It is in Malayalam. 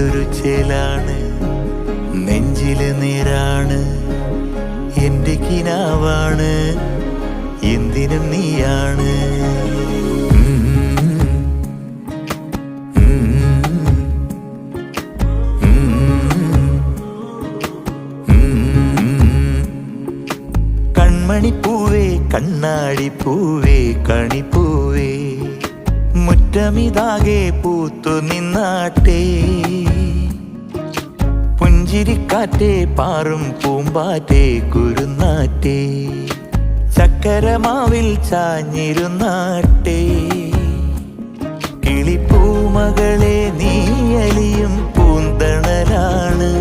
എന്തൊരു ചേലാണ്, നെഞ്ചില് നേരാണ്, എന്റെ കിനാവാണ്, എന്തിനും നീയാണ്. കൺമണിപ്പൂവേ കണ്ണാടിപ്പൂവേ കണിപ്പൂവേ, മുറ്റമിതാകെ പൂത്തു നിന്നാട്ടെ. പുഞ്ചിരിക്കാറ്റേ പാറും പൂമ്പാറ്റേ കുരുന്നാറ്റേ, ചക്കരമാവിൽ ചാഞ്ഞിരുന്നാട്ടെ. കിളിപ്പൂമകളെ നീ അലിയും പൂന്തണലാണ്.